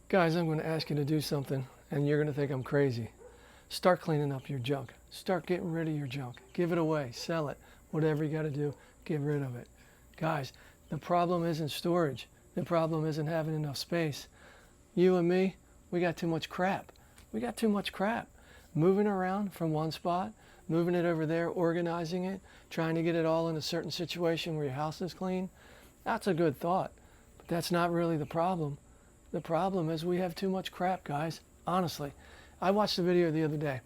Guys, I'm going to ask you to do something, and you're going to think I'm crazy. Start cleaning up your junk. Start getting rid of your junk. Give it away. Sell it. Whatever you got to do, get rid of it. Guys, the problem isn't storage. The problem isn't having enough space. You and me, we got too much crap. We got too much crap. Moving around from one spot, moving it over there, organizing it, trying to get it all in a certain situation where your house is clean, that's a good thought. But that's not really the problem. The problem is we have too much crap, guys. Honestly, I watched a video the other day.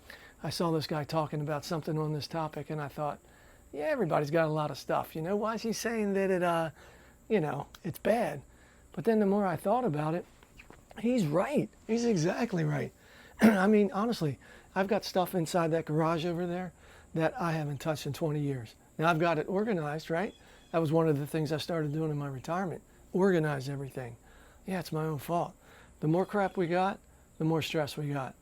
I saw this guy talking about something on this topic, and I thought, yeah, everybody's got a lot of stuff. You know, why is he saying that it's bad? But then the more I thought about it, he's right. He's exactly right. I mean, honestly, I've got stuff inside that garage over there that I haven't touched in 20 years. Now, I've got it organized, right? That was one of the things I started doing in my retirement. Organize everything. Yeah, it's my own fault. The more crap we got, the more stress we got.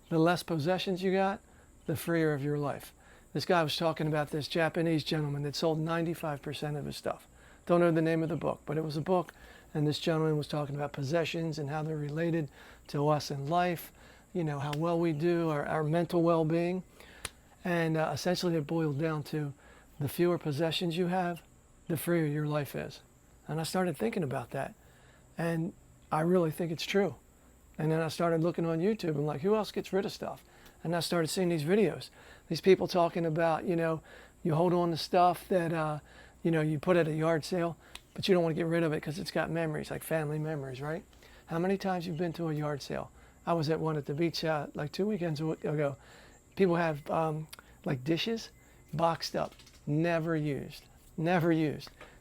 The less possessions you got, the freer of your life. This guy was talking about this Japanese gentleman that sold 95% of his stuff. Don't know the name of the book, but it was a book, and this gentleman was talking about possessions and how they're related to us in life, you know, how well we do, our mental well-being. And essentially it boiled down to the fewer possessions you have, the freer your life is. And I started thinking about that. And I really think it's true. And then I started looking on YouTube and like, who else gets rid of stuff? And I started seeing these videos. These people talking about, you know, you hold on to stuff that, you put at a yard sale, but you don't want to get rid of it because it's got memories, like family memories, right? How many times you've been to a yard sale? I was at one at the beach like 2 weekends ago. People have like dishes boxed up, never used,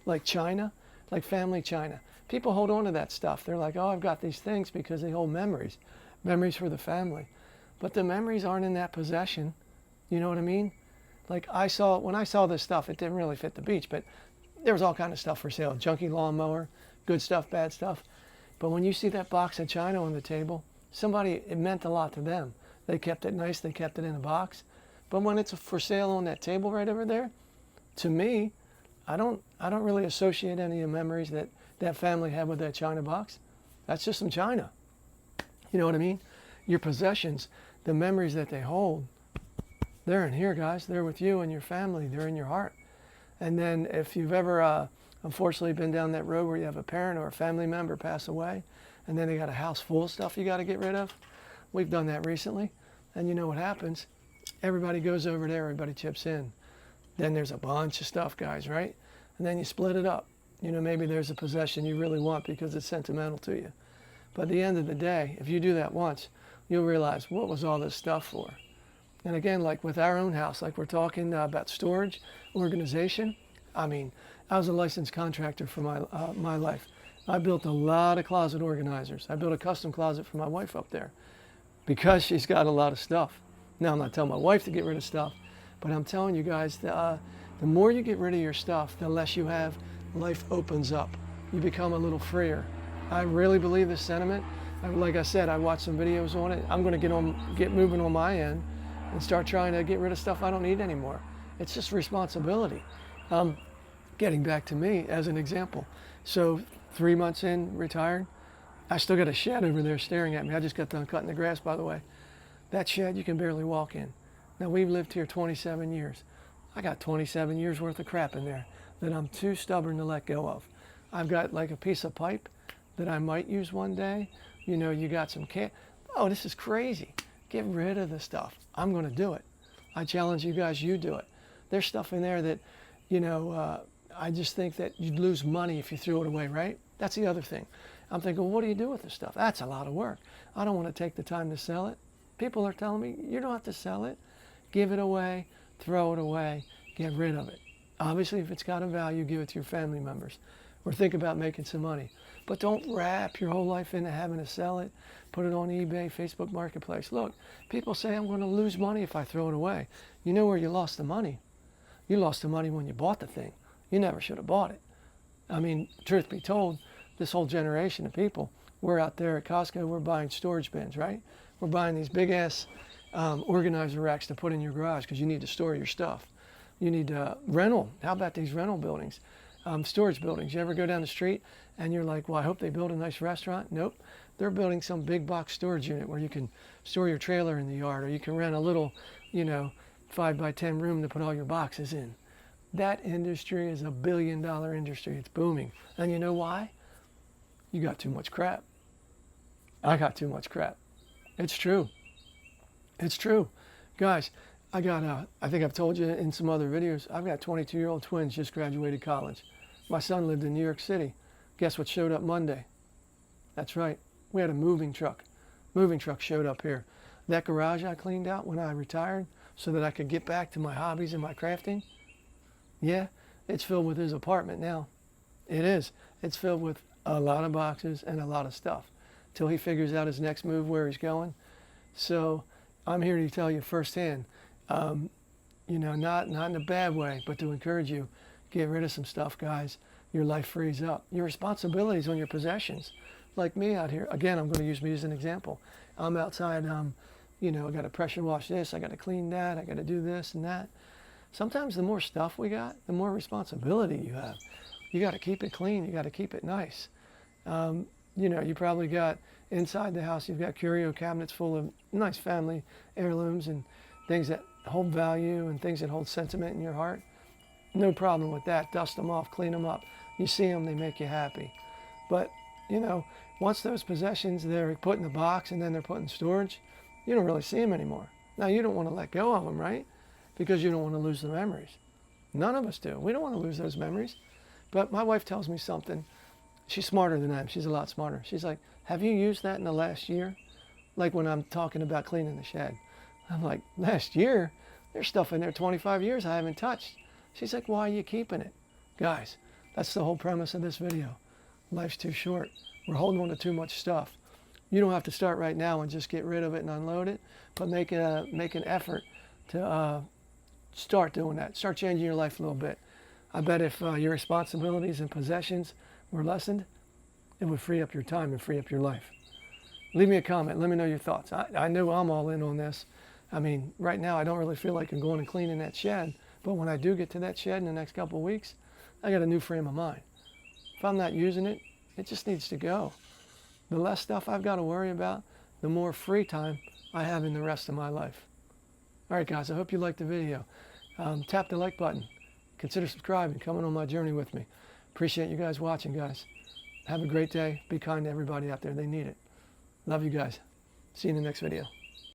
like china, like family china. People hold on to that stuff. They're like, oh, I've got these things because they hold memories for the family. But the memories aren't in that possession. You know what I mean? Like when I saw this stuff, it didn't really fit the beach, but there was all kind of stuff for sale. Junky lawnmower, good stuff, bad stuff. But when you see that box of china on the table, it meant a lot to them. They kept it nice, they kept it in a box. But when it's for sale on that table right over there, to me, I don't really associate any of the memories that family had with that china box. That's just some china. You know what I mean? Your possessions, the memories that they hold, they're in here, guys. They're with you and your family. They're in your heart. And then if you've ever, unfortunately, been down that road where you have a parent or a family member pass away, and then they got a house full of stuff you got to get rid of, we've done that recently. And you know what happens? Everybody goes over there. Everybody chips in. Then there's a bunch of stuff, guys, right? And then you split it up. You know, maybe there's a possession you really want because it's sentimental to you. But at the end of the day, if you do that once, you'll realize, what was all this stuff for? And again, like with our own house, like we're talking about storage, organization. I mean, I was a licensed contractor for my life. I built a lot of closet organizers. I built a custom closet for my wife up there because she's got a lot of stuff. Now, I'm not telling my wife to get rid of stuff, but I'm telling you guys, the more you get rid of your stuff, the less you have, life opens up. You become a little freer. I really believe this sentiment. Like I said, I watched some videos on it. I'm going to get moving on my end and start trying to get rid of stuff I don't need anymore. It's just responsibility. Getting back to me as an example. So 3 months in, retired, I still got a shed over there staring at me. I just got done cutting the grass, by the way. That shed you can barely walk in. Now, we've lived here 27 years. I got 27 years worth of crap in there that I'm too stubborn to let go of. I've got like a piece of pipe that I might use one day. You know, you got some oh, this is crazy. Get rid of the stuff. I'm going to do it. I challenge you guys, you do it. There's stuff in there that, I just think that you'd lose money if you threw it away, right? That's the other thing. I'm thinking, well, what do you do with this stuff? That's a lot of work. I don't want to take the time to sell it. People are telling me, you don't have to sell it. Give it away, throw it away, get rid of it. Obviously, if it's got a value, give it to your family members or think about making some money. But don't wrap your whole life into having to sell it, put it on eBay, Facebook Marketplace. Look, people say I'm going to lose money if I throw it away. You know where you lost the money? You lost the money when you bought the thing. You never should have bought it. I mean, truth be told, this whole generation of people, we're out there at Costco, we're buying storage bins, right? We're buying these big-ass organizer racks to put in your garage because you need to store your stuff. You need rental. How about these rental buildings? storage buildings. You ever go down the street and you're like, well, I hope they build a nice restaurant? Nope. They're building some big box storage unit where you can store your trailer in the yard, or you can rent a little, 5x10 room to put all your boxes in. That industry is $1 billion industry. It's booming. And you know why? You got too much crap. I got too much crap. It's true. It's true. Guys, I think I've told you in some other videos, I've got 22-year-old twins, just graduated college. My son lived in New York City. Guess what showed up Monday? That's right. We had a moving truck. Moving truck showed up here. That garage I cleaned out when I retired so that I could get back to my hobbies and my crafting, yeah, it's filled with his apartment now. It is. It's filled with a lot of boxes and a lot of stuff till he figures out his next move, where he's going. So I'm here to tell you firsthand, not in a bad way, but to encourage you, get rid of some stuff, guys. Your life frees up. Your responsibilities on your possessions. Like me out here, again, I'm going to use me as an example. I'm outside, I got to pressure wash this, I got to clean that, I got to do this and that. Sometimes the more stuff we got, the more responsibility you have. You got to keep it clean. You got to keep it nice. You probably got inside the house, you've got curio cabinets full of nice family heirlooms and things that hold value and things that hold sentiment in your heart. No problem with that. Dust them off, clean them up. You see them, they make you happy. But, once those possessions, they're put in the box and then they're put in storage, you don't really see them anymore. Now, you don't want to let go of them, right? Because you don't want to lose the memories. None of us do. We don't want to lose those memories. But my wife tells me something. She's smarter than I am. She's a lot smarter. She's like, have you used that in the last year? Like when I'm talking about cleaning the shed. I'm like, last year? There's stuff in there 25 years I haven't touched. She's like, why are you keeping it? Guys, that's the whole premise of this video. Life's too short. We're holding on to too much stuff. You don't have to start right now and just get rid of it and unload it, but make an effort to start doing that. Start changing your life a little bit. I bet if your responsibilities and possessions were lessened, it would free up your time and free up your life. Leave me a comment. Let me know your thoughts. I know I'm all in on this. I mean, right now I don't really feel like I'm going and cleaning that shed, but when I do get to that shed in the next couple of weeks, I got a new frame of mind. If I'm not using it, it just needs to go. The less stuff I've got to worry about, the more free time I have in the rest of my life. All right, guys, I hope you liked the video. Tap the like button. Consider subscribing, coming on my journey with me. Appreciate you guys watching, guys. Have a great day. Be kind to everybody out there. They need it. Love you guys. See you in the next video.